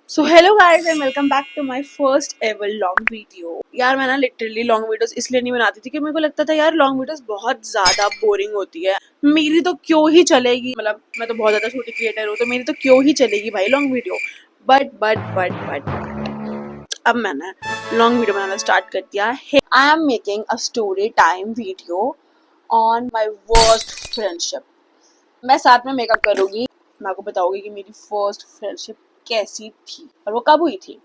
So hello guys and welcome back to my first ever long video. यार मैं ना literally long videos इसलिए नहीं बनाती थी कि मेरे को लगता था यार लॉन्ग वीडियोस बहुत ज्यादा बोरिंग होती है। मेरी तो क्यों ही चलेगी, मतलब मैं तो बहुत ज्यादा छोटी क्रिएटर हूँ तो मेरी तो क्यों ही चलेगी भाई लॉन्ग वीडियो। बट अब मैंने लॉन्ग वीडियो बनाना स्टार्ट कर दिया है। I am making a story time video on my worst friendship. मैं साथ में मेकअप करूंगी, मैं आपको बताऊंगी कि मेरी फर्स्ट फ्रेंडशिप कैसी थी और वो कब हुई थी।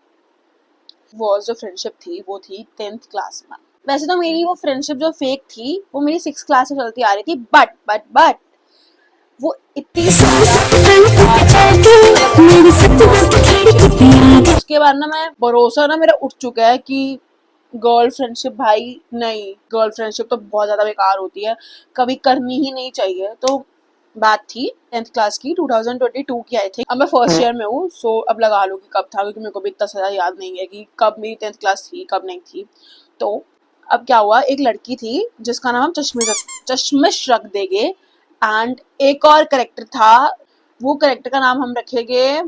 वो जो फ्रेंडशिप थी वो थी 10th क्लास में। वैसे तो मेरी वो फ्रेंडशिप जो फेक थी वो मेरी 6th क्लास से चलती आ रही थी, बट वो इतनी उसके बाद ना मैं भरोसा ना मेरा उठ चुका है कि गर्ल फ्रेंडशिप भाई नहीं, गर्ल फ्रेंडशिप तो बहुत ज्यादा बेकार होती है, कभी करनी ही नहीं चाहिए। तो बात थी 10th क्लास की, 2022 की आई थी। अब मैं फर्स्ट ईयर में हूँ, सो अब लगा लो कि कब था, क्योंकि मेरे को भी इतना ज़्यादा याद नहीं है कि कब मेरी 10th क्लास थी कब नहीं थी। तो अब क्या हुआ, एक लड़की थी जिसका नाम हम चश्मिश रख देंगे, एंड एक और करेक्टर था, वो करेक्टर का नाम हम रखेंगे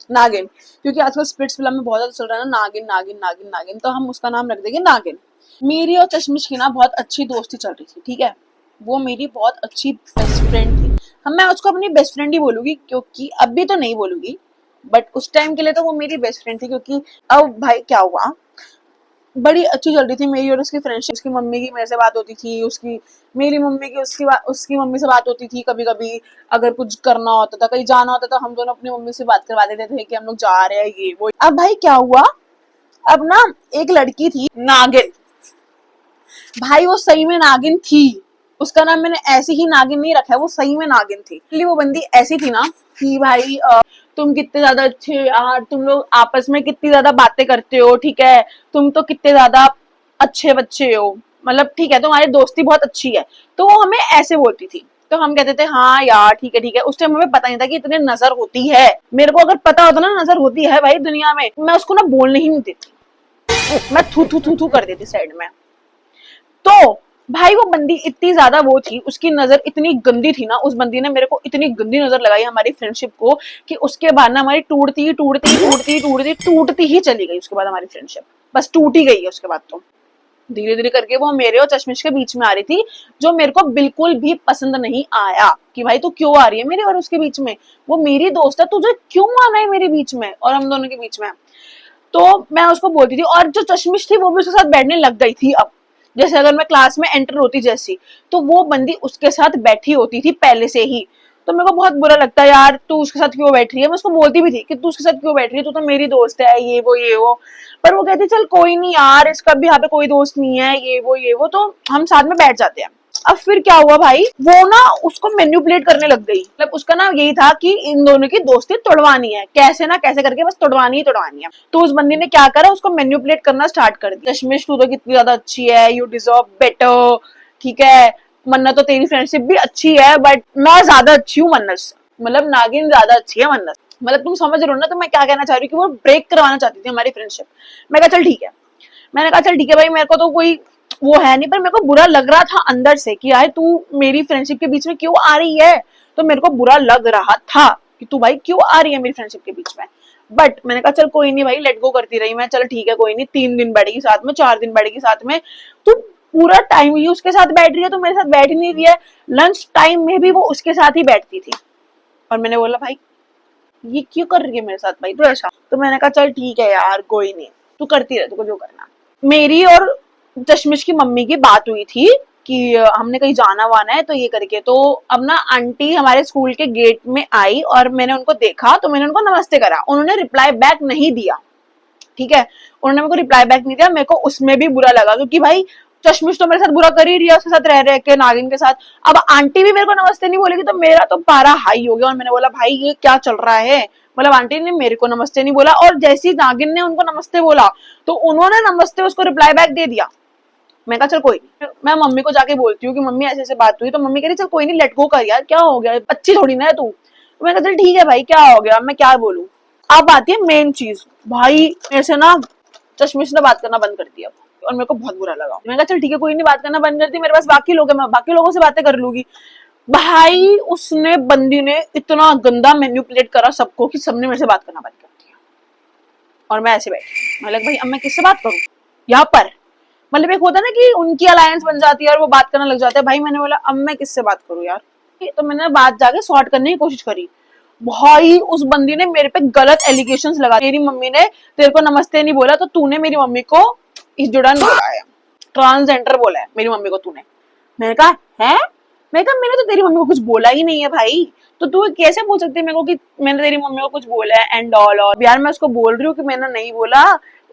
नागिन, क्योंकि आजकल स्प्लिट्स फिल्म में बहुत ज्यादा चल रहा है ना नागिन नागिन नागिन नागिन, तो हम उसका नाम रख देंगे नागिन। मेरी और चश्मिश की ना बहुत अच्छी दोस्ती चल रही थी, ठीक है, वो मेरी बहुत अच्छी बेस्ट फ्रेंड थी। हम मैं उसको अपनी बेस्ट फ्रेंड ही बोलूंगी, क्योंकि अभी तो नहीं बोलूंगी, बट उस टाइम के लिए तो वो मेरी बेस्ट फ्रेंड थी। क्योंकि अब भाई क्या हुआ, बड़ी अच्छी चल रही थी मेरी और उसकी फ्रेंडशिप। उसकी मम्मी की मेरे से बात होती थी, उसकी मेरी मम्मी की उसकी मम्मी से बात होती थी। कभी कभी अगर कुछ करना होता था, कहीं जाना होता था, हम दोनों अपनी मम्मी से बात करवा देते थे कि हम लोग जा रहे हैं ये वो। अब भाई क्या हुआ, अब ना एक लड़की थी नागिन, भाई वो सही में नागिन थी। उसका नाम मैंने ऐसे ही नागिन नहीं रखा है, वो सही में नागिन थी। इसलिए वो बंदी ऐसी थी ना कि भाई तुम कितने ज्यादा अच्छे यार, तुम लोग आपस में कितनी ज्यादा बातें करते हो, ठीक है, तुम तो कितने ज्यादा अच्छे बच्चे हो, मतलब ठीक है तुम्हारी दोस्ती बहुत अच्छी है। तो वो हमें ऐसे बोलती थी, तो हम कहते थे हाँ यार ठीक है ठीक है। उस टाइम हमें पता नहीं था कि इतनी नजर होती है। मेरे को अगर पता होता ना नजर होती है भाई दुनिया में, मैं उसको ना बोलने ही नहीं देती, मैं थू थू थू थू कर देती साइड में। तो भाई वो बंदी इतनी ज्यादा वो थी, उसकी नजर इतनी गंदी थी ना, उस बंदी ने मेरे को इतनी गंदी नजर लगाई हमारी फ्रेंडशिप को कि उसके बाद ना हमारी टूटती ही चली गई। उसके बाद हमारी फ्रेंडशिप बस टूट ही गई है। उसके बाद तो धीरे धीरे करके वो मेरे और चश्मिश के बीच में आ रही थी, जो मेरे को बिल्कुल भी पसंद नहीं आया कि भाई तू क्यों आ रही है मेरे और उसके बीच में, वो मेरी दोस्त है, तुझे क्यों आना है मेरे बीच में और हम दोनों के बीच में। तो मैं उसको बोलती थी, और जो चश्मिश थी वो भी उसके साथ बैठने लग गई थी। अब जैसे अगर मैं क्लास में एंटर होती जैसी, तो वो बंदी उसके साथ बैठी होती थी पहले से ही। तो मेरे को बहुत बुरा लगता है यार, तू उसके साथ क्यों बैठ रही है। मैं उसको बोलती भी थी कि तू उसके साथ क्यों बैठ रही है, तू तो मेरी दोस्त है ये वो। पर वो कहती चल कोई नहीं यार, इसका भी यहाँ पे कोई दोस्त नहीं है ये वो, तो हम साथ में बैठ जाते हैं। अब फिर क्या हुआ भाई, वो ना उसको मैन्युपुलेट करने लग गई। मतलब उसका ना यही था कि इन दोनों की दोस्ती तोड़वानी है, कैसे ना कैसे करके बस तोड़वानी ही तोड़वानी है। तो उस बंदी ने क्या करा, उसको मैन्युपुलेट करना स्टार्ट कर दिया। चश्मिश तू तो कितनी ज्यादा अच्छी है, यू डिजर्व बेटर, ठीक है, मन्नत तो तेरी फ्रेंडशिप भी अच्छी है बट मैं ज्यादा अच्छी हूँ मन्नत से, मतलब नागिन ज्यादा अच्छी है मन्नत। मतलब तुम समझ रहे हो ना, तो मैं क्या कहना चाह रही हूँ कि वो ब्रेक करवाना चाहती थी हमारी फ्रेंडशिप। मैं कहा चल ठीक है, मैंने कहा चल ठीक है भाई, मेरे को तो कोई वो है नहीं, पर मेरे को बुरा लग रहा था अंदर से कि यार तू मेरी फ्रेंडशिप के बीच में क्यों आ रही है। तो मेरे को बुरा लग रहा था कि तू भाई क्यों आ रही है मेरी फ्रेंडशिप के बीच में। बट मैंने कहा चल कोई नहीं भाई, लेट गो करती रही मैं, चल ठीक है कोई नहीं, 3 दिन बैठेगी साथ में, 4 दिन बैठेगी साथ में, तू पूरा टाइम ही उसके साथ बैठ रही है, तो मेरे साथ बैठ ही नहीं रही है। लंच टाइम में भी वो उसके साथ ही बैठती थी। और मैंने बोला भाई ये क्यों कर रही है मेरे साथ भाई, तो ऐसा। तो मैंने कहा चल ठीक है यार कोई नहीं, तू करती रह, तुझको जो करना। मेरी और चश्मिश की मम्मी की बात हुई थी कि हमने कहीं जाना वाना है तो ये करके। तो अब ना आंटी हमारे स्कूल के गेट में आई और मैंने उनको देखा, तो मैंने उनको नमस्ते करा, उन्होंने रिप्लाई बैक नहीं दिया, ठीक है, उन्होंने मेरे को रिप्लाई बैक नहीं दिया। मेरे को उसमें भी बुरा लगा, क्योंकि भाई चश्मिश तो मेरे साथ बुरा कर ही रही है उसके साथ रह के नागिन के साथ। अब आंटी भी मेरे को नमस्ते नहीं बोलेगी, तो मेरा तो पारा हाई हो गया। और मैंने बोला भाई ये क्या चल रहा है, मतलब आंटी ने मेरे को नमस्ते नहीं बोला, और जैसी नागिन ने उनको नमस्ते बोला तो उन्होंने नमस्ते उसको रिप्लाई बैक दे दिया। मैं कहा चल कोई नहीं, मैं मम्मी को जाके बोलती हूँ कि मम्मी ऐसे ऐसे बात हुई। तो मम्मी कह रही चल कोई नहीं, लेट गो कर यार, क्या हो गया, अच्छी थोड़ी ना है तू। तो मैं कहा चल ठीक है भाई, क्या हो गया, मैं क्या बोलूँ। अब आती है मेन चीज, भाई मेरे से ना चश्मिश ने बात करना बंद कर दिया और मेरे को बहुत बुरा लगा। मैंने कहा चल ठीक है कोई नहीं, बात करना बंद कर दी, मेरे पास बाकी लोग हैं, मैं बाकी लोगों से बातें कर लूंगी। भाई उसने बंदी ने इतना गंदा मैन्युपुलेट करा सबको कि सबने मेरे से बात करना बंद कर दिया। और मैं ऐसे बैठी, मतलब भाई अब मैं किससे बात करूं यहाँ पर। मतलब एक होता है ना कि उनकी अलायंस बन जाती है और वो बात करने लग जाते हैं। भाई मैंने बोला अब मैं किससे बात करूं यार। तो मैंने बात जाके सॉर्ट करने की कोशिश करी। भाई उस बंदी ने मेरे पे गलत एलिगेशंस लगा। तेरी मम्मी ने तेरे को नमस्ते नहीं बोला तो तूने मेरी मम्मी को इस जुड़ा नहीं बोला है, ट्रांसजेंडर बोला है मेरी मम्मी को तूने। मैंने कहा है, मैंने तो तेरी मम्मी को कुछ बोला ही नहीं है भाई, तो तू कैसे बोल सकती है मेरे को कि मैंने तेरी मम्मी को कुछ बोला है एंड ऑल। और यार मैं उसको बोल रही हूँ कि मैंने नहीं बोला।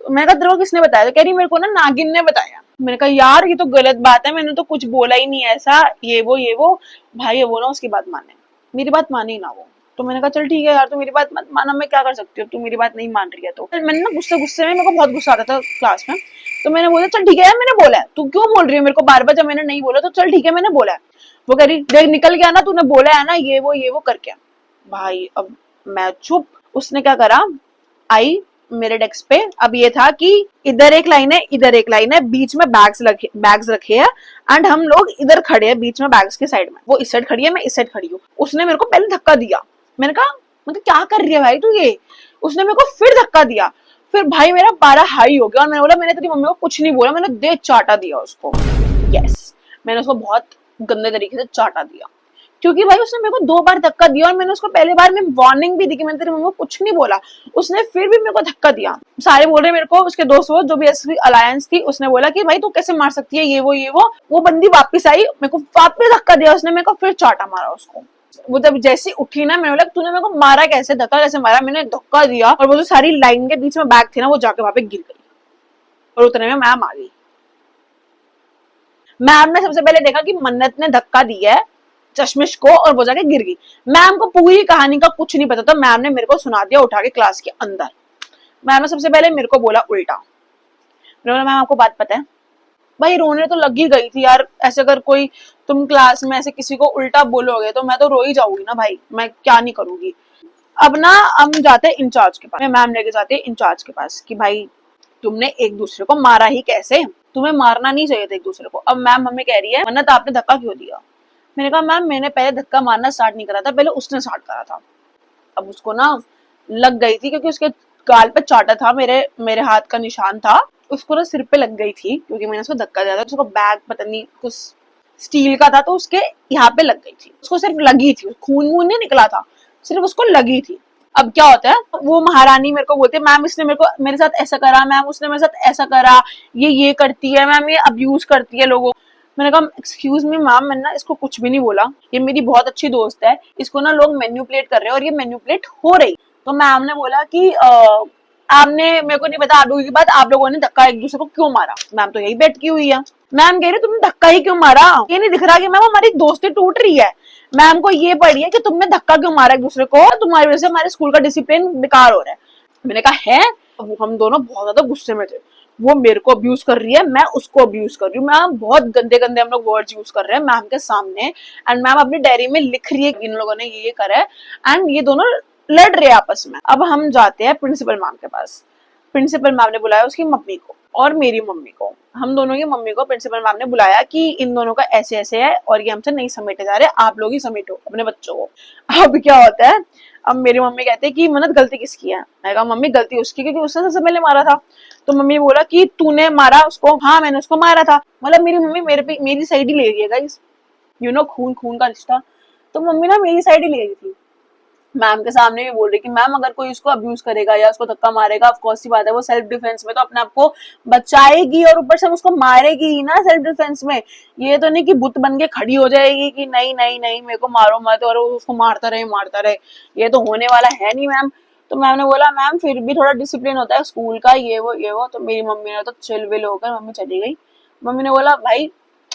मैंने कहा तेरे को किसने बताया? तो कह रही मेरे को ना नागिन ने बताया। मैंने कहा यार ये तो गलत बात है, मैंने तो कुछ बोला ही नहीं ऐसा, ये वो। भाई वो ना उसकी बात माने, मेरी बात मानी ना वो। तो मैंने कहा चल ठीक है यार, तू मेरी बात मत माना, मैं क्या कर सकती हूँ, तू मेरी बात नहीं मान रही है। तो मैंने ना गुस्से गुस्से में, मेरे को बहुत गुस्सा आता था क्लास में, तो मैंने बोला चल ठीक है यार मैंने बोला है, तू क्यों बोल रही है मेरे को बार बार, जब मैंने नहीं बोला तो चल ठीक है मैंने बोला है। वो कह रही देख निकल गया ना, तूने बोला है ना ये वो करके। भाई अब मैं चुप। उसने क्या करा, आई मेरे डेस्क पे। अब ये था कि इधर एक लाइन है इधर एक लाइन है, बीच में बैग्स रखे हैं एंड हम लोग इधर खड़े हैं बीच में बैग्स के साइड में। वो इस साइड खड़ी है, मैं इस साइड खड़ी हूँ। उसने मेरे को पहले धक्का दिया। मैंने कहा मतलब क्या कर रही है भाई तू ये। उसने मेरे को फिर धक्का दिया। फिर भाई मेरा पारा हाई हो गया और मैंने बोला मैंने तेरी मम्मी को कुछ नहीं बोला, मैंने दे चाटा दिया उसको। यस, मैंने उसको बहुत गंदे तरीके से चाटा दिया, क्योंकि भाई उसने मेरे को 2 बार धक्का दिया और मैंने उसको पहले बार में वार्निंग भी दी कि मैंने तेरी मम्मी को कुछ नहीं बोला। उसने फिर भी मेरे को धक्का दिया। सारे बोल रहे मेरे को, उसके दोस्त वो जो भी ऐसी अलायंस थी उसने बोला कि भाई तू कैसे मार सकती है, ये वो बंदी वापस आई, मेरे को वापस धक्का दिया उसने, मेरे को फिर चाटा मारा उसको। वो जब जैसी उठी ना, मैंने बोला तूने मेरे को मारा कैसे, धक्का कैसे मारा। मैंने धक्का दिया और वो जो सारी लाइन के बीच में बैग थे ना वो जाके वहां पे गिर गई और उतने में मैम आ गई। मैम ने सबसे पहले देखा कि मन्नत ने धक्का दिया है चश्मिश को और वो जाके गिर गई। मैम को पूरी कहानी का कुछ नहीं पता था, मैम ने मेरे को सुना दिया उठा के क्लास के अंदर। मैम ने सबसे पहले मेरे को बोला उल्टा। मैंने बोला मैम आपको बात पता है। भाई रोने तो लग ही गई थी यार, ऐसे अगर कोई तुम क्लास में ऐसे किसी को उल्टा बोलोगे तो मैं तो रो ही जाऊंगी ना भाई, मैं क्या नहीं करूंगी। अब ना हम जाते हैं इंचार्ज के पास, मैम लेके जाते हैं इंचार्ज के पास कि भाई तुमने एक दूसरे को मारा ही कैसे, तुम्हें मारना नहीं चाहिए था एक दूसरे को। अब मैम हमें कह रही है मन्नत आपने धक्का क्यों दिया। मैंने कहा मैम मैंने पहले धक्का मारना स्टार्ट नहीं करा था, पहले उसने स्टार्ट करा था। अब उसको ना लग गई थी क्योंकि उसके गाल पे चाटा था, मेरे हाथ का निशान था, उसको ना सिर पे लग गई थी क्योंकि मैंने उसको धक्का दिया था। उसको बैग पता नहीं कुछ स्टील का था तो उसके यहाँ पे लग गई थी, उसको सिर्फ लगी थी, खून वून नहीं निकला था, सिर्फ उसको लगी थी। अब क्या होता है, वो महारानी मेरे को बोलती है मैम इसने मेरे साथ ऐसा करा, मैम उसने मेरे साथ ऐसा करा, ये करती है मैम, ये अब्यूज करती है लोगों। मैंने कहा एक्सक्यूज मी मैम, मैंने ना इसको कुछ भी नहीं बोला, ये मेरी बहुत अच्छी दोस्त है, इसको ना लोग मैन्युपुलेट कर रहे हैं और ये मैन्युपुलेट हो रही। तो मैम ने बोला कि आपने, मेरे को नहीं पता आप लोगों की बात, आप लोगों ने धक्का एक दूसरे को क्यों मारा। मैम तो यही बैठ की हुई है। मैम कह रही तुमने धक्का ही क्यों मारा, ये नहीं दिख रहा कि मैम हमारी दोस्ती टूट रही है। मैम को ये पड़ी है कि तुमने धक्का क्यों मारा एक दूसरे को, तुम्हारी वजह से हमारे स्कूल का डिसिप्लिन बेकार हो रहा है। मैंने कहा है, हम दोनों बहुत ज्यादा गुस्से में थे। वो मेरे को अब्यूज कर रही है, मैं उसको अब्यूज कर रही हूँ, मैम बहुत गंदे गंदे हम लोग वर्ड्स यूज कर रहे हैं मैम के सामने। एंड मैम अपनी डायरी में लिख रही है इन लोगों ने ये करा है एंड ये दोनों लड़ रहे हैं आपस में। अब हम जाते हैं प्रिंसिपल मैम के पास। प्रिंसिपल मैम ने बुलाया उसकी मम्मी को और मेरी मम्मी को, हम दोनों की मम्मी को प्रिंसिपल मैम ने बुलाया कि इन दोनों का ऐसे ऐसे है और ये हमसे नहीं समेटे जा रहे, आप लोग ही समेटो अपने बच्चों को। अब क्या होता है, अब मेरी मम्मी कहते हैं कि मन्नत गलती किसकी है। मैंने कहा मम्मी गलती उसकी क्योंकि उसने सबसे पहले मारा था। तो मम्मी बोला कि तूने मारा उसको। हाँ मैंने उसको मारा था। मतलब मेरी मम्मी मेरी साइड ही ले रही है गाइस, खून खून का रिश्ता। तो मम्मी ना मेरी साइड ही ले रही थी। मैम के सामने भी बोल रही कि मैम अगर कोई उसको अब्यूज करेगा या उसको धक्का मारेगा, ऑफ कोर्स सी बात है वो सेल्फ डिफेंस में तो अपने आप को बचाएगी और ऊपर से उसको मारेगी ही ना सेल्फ डिफेंस में। ये तो नहीं कि बुत बन के खड़ी हो जाएगी कि नहीं नहीं नहीं मेरे को मारो मत और उसको मारता रहे, ये तो होने वाला है नहीं मैम। तो मैम ने बोला मैम फिर भी थोड़ा डिसिप्लिन होता है स्कूल का, ये वो। तो मेरी मम्मी ने तो चिल विल होकर मम्मी चली गई। मम्मी ने बोला भाई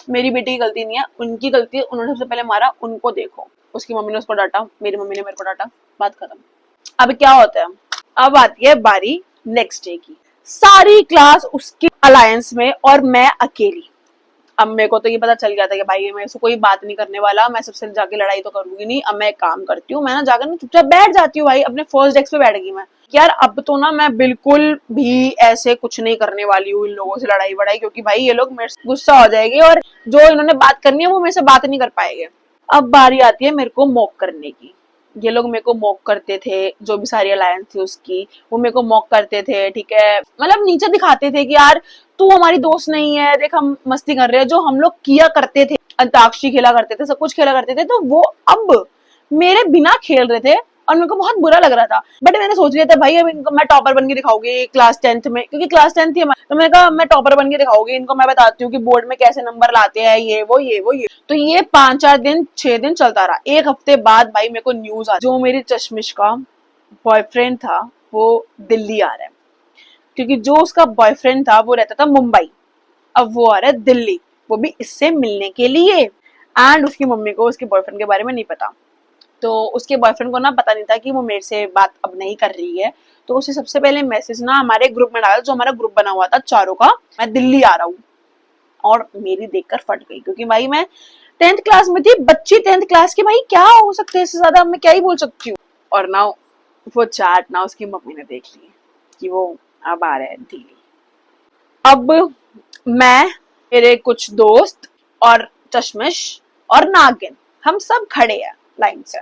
मेरी बेटी की गलती नहीं है, उनकी गलती है, उन्होंने सबसे पहले मारा, उनको देखो। उसकी मम्मी ने उसको डांटा, मेरी मम्मी ने मेरे को डांटा, बात खत्म। अब क्या होता है, अब आती है बारी नेक्स्ट डे की। सारी क्लास उसके अलायंस में और मैं अकेली। अब मेरे को तो ये पता चल गया था कि भाई मैं इससे कोई बात नहीं करने वाला, मैं सबसे जाके लड़ाई तो करूंगी नहीं। अब मैं एक काम करती हूँ, मैं ना जाकर चुपचाप बैठ जाती हूँ भाई, अपने फर्स्ट डेस्क पे बैठ गई मैं। यार अब तो ना मैं बिल्कुल भी ऐसे कुछ नहीं करने वाली हूँ इन लोगों से लड़ाई वड़ाई, क्योंकि भाई ये लोग मेरे से गुस्सा हो जाएंगे और जो इन्होंने बात करनी है वो मेरे से बात नहीं कर पाएंगे। अब बारी आती है मेरे को मॉक करने की। ये लोग मेरे को मॉक करते थे, जो भी सारी अलायंस थी उसकी, वो मेरे को मॉक करते थे, ठीक है, मतलब नीचे दिखाते थे कि यार तू हमारी दोस्त नहीं है, देख हम मस्ती कर रहे हैं, जो हम लोग किया करते थे, अंताक्षरी खेला करते थे, सब कुछ खेला करते थे, तो वो अब मेरे बिना खेल रहे थे और मेरे को बहुत बुरा लग रहा था। बट मैंने सोच लिया था भाई अब इनको मैं टॉपर बन के दिखाऊंगी क्लास 10th में, क्योंकि क्लास 10th थी हमारी, तो मैंने कहा मैं टॉपर बन के दिखाऊंगी इनको, मैं बताती हूँ कि बोर्ड में कैसे नंबर लाते हैं, ये वो ये वो ये। तो ये 5-4 दिन 6 दिन चलता रहा। एक हफ्ते बाद भाई मेरे को न्यूज आ, जो मेरी चश्मिश का बॉयफ्रेंड था वो दिल्ली आ रहा है, क्योंकि जो उसका बॉयफ्रेंड था वो रहता था मुंबई, अब वो आ रहा है दिल्ली, वो भी इससे मिलने के लिए। एंड उसकी मम्मी को उसके बॉयफ्रेंड के बारे में नहीं पता, तो उसके बॉयफ्रेंड को ना पता नहीं था कि वो मेरे से बात अब नहीं कर रही है। तो उसे सबसे पहले मैसेज ना हमारे ग्रुप में डाला, जो हमारा ग्रुप बना हुआ था चारों का, मैं दिल्ली आ रहा हूँ। और मेरी देखकर फट गई, क्योंकि भाई मैं 10th क्लास में थी, बच्ची 10th क्लास की, भाई क्या हो सकता है इससे ज्यादा, मैं क्या ही बोल सकती हूँ। और ना वो चैट ना उसकी मम्मी ने देख ली कि वो अब आ रहे हैं दिल्ली। अब मैं, मेरे कुछ दोस्त और चश्मिश और नागिन, हम सब खड़े हैं लाइन से।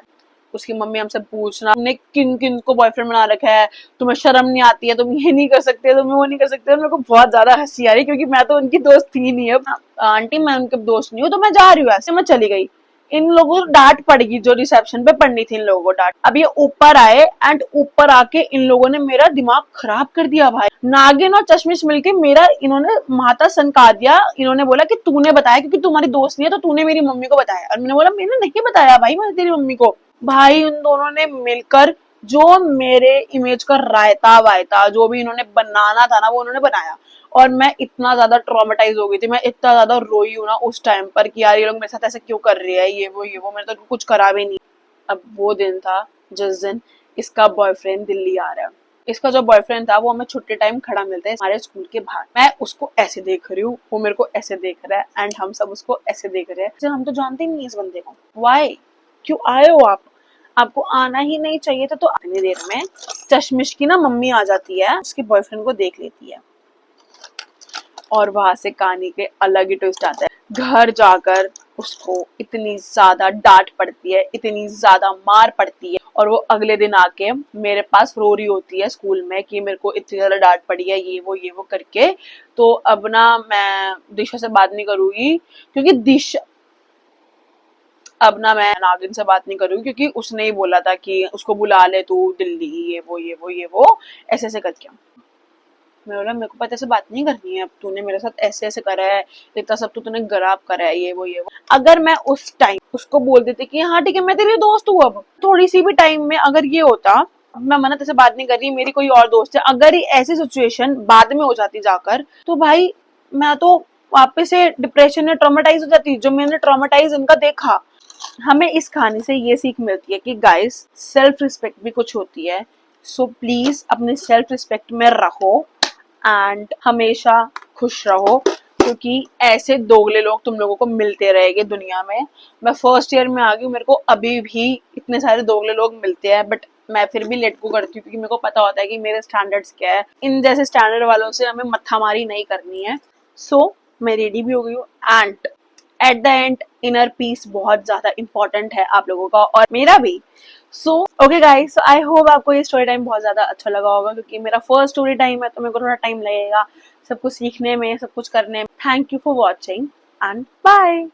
उसकी मम्मी हमसे पूछना तुमने किन किन को बॉयफ्रेंड बना रखा है, तुम्हें शर्म नहीं आती है, तुम ये नहीं कर सकते, तुम वो नहीं कर सकते। और मेरे को बहुत ज्यादा हंसी आ रही, क्योंकि मैं तो उनकी दोस्त थी नहीं। अब आंटी मैं उनके दोस्त नहीं हूँ, तो मैं जा रही हूँ, ऐसे मैं चली गई। इन लोगों को डांट पड़ेगी, जो रिसेप्शन पे पड़नी थी इन लोगों को डांट। अब ये ऊपर आए एंड ऊपर आके इन लोगों ने मेरा दिमाग खराब कर दिया भाई। नागिन और चश्मिश मिलके मेरा इन्होंने माथा सनका दिया। इन्होंने बोला कि तूने बताया, क्योंकि तुम्हारी दोस्त नहीं है, तो तूने मेरी मम्मी को बताया। और मैंने बोला मैंने नहीं बताया भाई, मैंने तेरी मम्मी को। भाई उन दोनों ने मिलकर जो मेरे इमेज का रायता वायता जो भी इन्होंने बनाना था ना, वो उन्होंने बनाया। और मैं इतना ज्यादा ट्रॉमेटाइज हो गई थी, मैं इतना ज्यादा रोई हूँ ना उस टाइम पर कि यार ये लोग मेरे साथ ऐसे क्यों कर रहे हैं, ये वो, मैंने तो कुछ करा भी नहीं। अब वो दिन था जिस दिन इसका बॉयफ्रेंड दिल्ली आ रहा है। इसका जो बॉयफ्रेंड था वो हमें छुट्टी टाइम खड़ा मिलता है हमारे स्कूल के बाहर। मैं उसको ऐसे देख रही हूँ, वो मेरे को ऐसे देख रहा है, एंड हम सब उसको ऐसे देख रहे हैं। हम तो जानते ही नहीं इस बंदे को। वाई, क्यों आए हो आप? आपको आना ही नहीं चाहिए था। तो इतनी देर में चश्मिश की ना मम्मी आ जाती है, उसके बॉयफ्रेंड को देख लेती है, और वहां से कहानी के अलग ही ट्विस्ट आता है। घर जाकर उसको इतनी ज्यादा डांट पड़ती है, इतनी ज्यादा मार पड़ती है, और वो अगले दिन आके मेरे पास रो रही होती है स्कूल में कि मेरे को इतनी ज्यादा डांट पड़ी है, ये वो करके। तो अब ना मैं दिशा से बात नहीं करूंगी, क्योंकि दिशा, अब ना मैं नागिन से बात नहीं करूंगी, क्योंकि उसने ही बोला था कि उसको बुला ले तू दिल्ली, ये वो ऐसे ऐसे करके। मैं बोला मेरे को पता से बात नहीं करनी है, अब तूने मेरे साथ ऐसे ऐसे करा है, इतना सब तो तूने गराब करा है, ये वो। अगर मैं उस टाइम उसको बोल देती कि हाँ ठीक है मैं तेरी दोस्त हूँ, अब थोड़ी सी भी टाइम में अगर ये होता, मैं मना तेरे से बात नहीं कर रही, मेरी कोई और दोस्त है, अगर ये ऐसी सिचुएशन बाद में हो जाती जाकर, तो भाई मैं तो वापस से डिप्रेशन में ट्रॉमेटाइज हो जाती, जो मैंने ट्रॉमेटाइज इनका देखा। हमें इस कहानी से ये सीख मिलती है कि गाइस सेल्फ रिस्पेक्ट भी कुछ होती है। सो प्लीज अपने सेल्फ रिस्पेक्ट में रहो एंड हमेशा खुश रहो, क्योंकि ऐसे दोगले लोग तुम लोगों को मिलते रहेंगे दुनिया में। मैं फर्स्ट ईयर में आ गई हूँ, मेरे को अभी भी इतने सारे दोगले लोग मिलते हैं, बट मैं फिर भी लेट गो करती हूँ, क्योंकि मेरे को पता होता है कि मेरे स्टैंडर्ड्स क्या है। इन जैसे स्टैंडर्ड वालों से हमें मत्थामारी नहीं करनी है। सो मैं रेडी भी हो गई हूँ, and at the end inner peace बहुत ज्यादा इंपॉर्टेंट है आप लोगों का और मेरा भी। So okay guys, so I hope आपको ये स्टोरी टाइम बहुत ज्यादा अच्छा लगा होगा, क्योंकि मेरा फर्स्ट स्टोरी टाइम है, तो मेरे को थोड़ा टाइम लगेगा सब कुछ सीखने में, सब कुछ करने में। Thank you for watching and bye.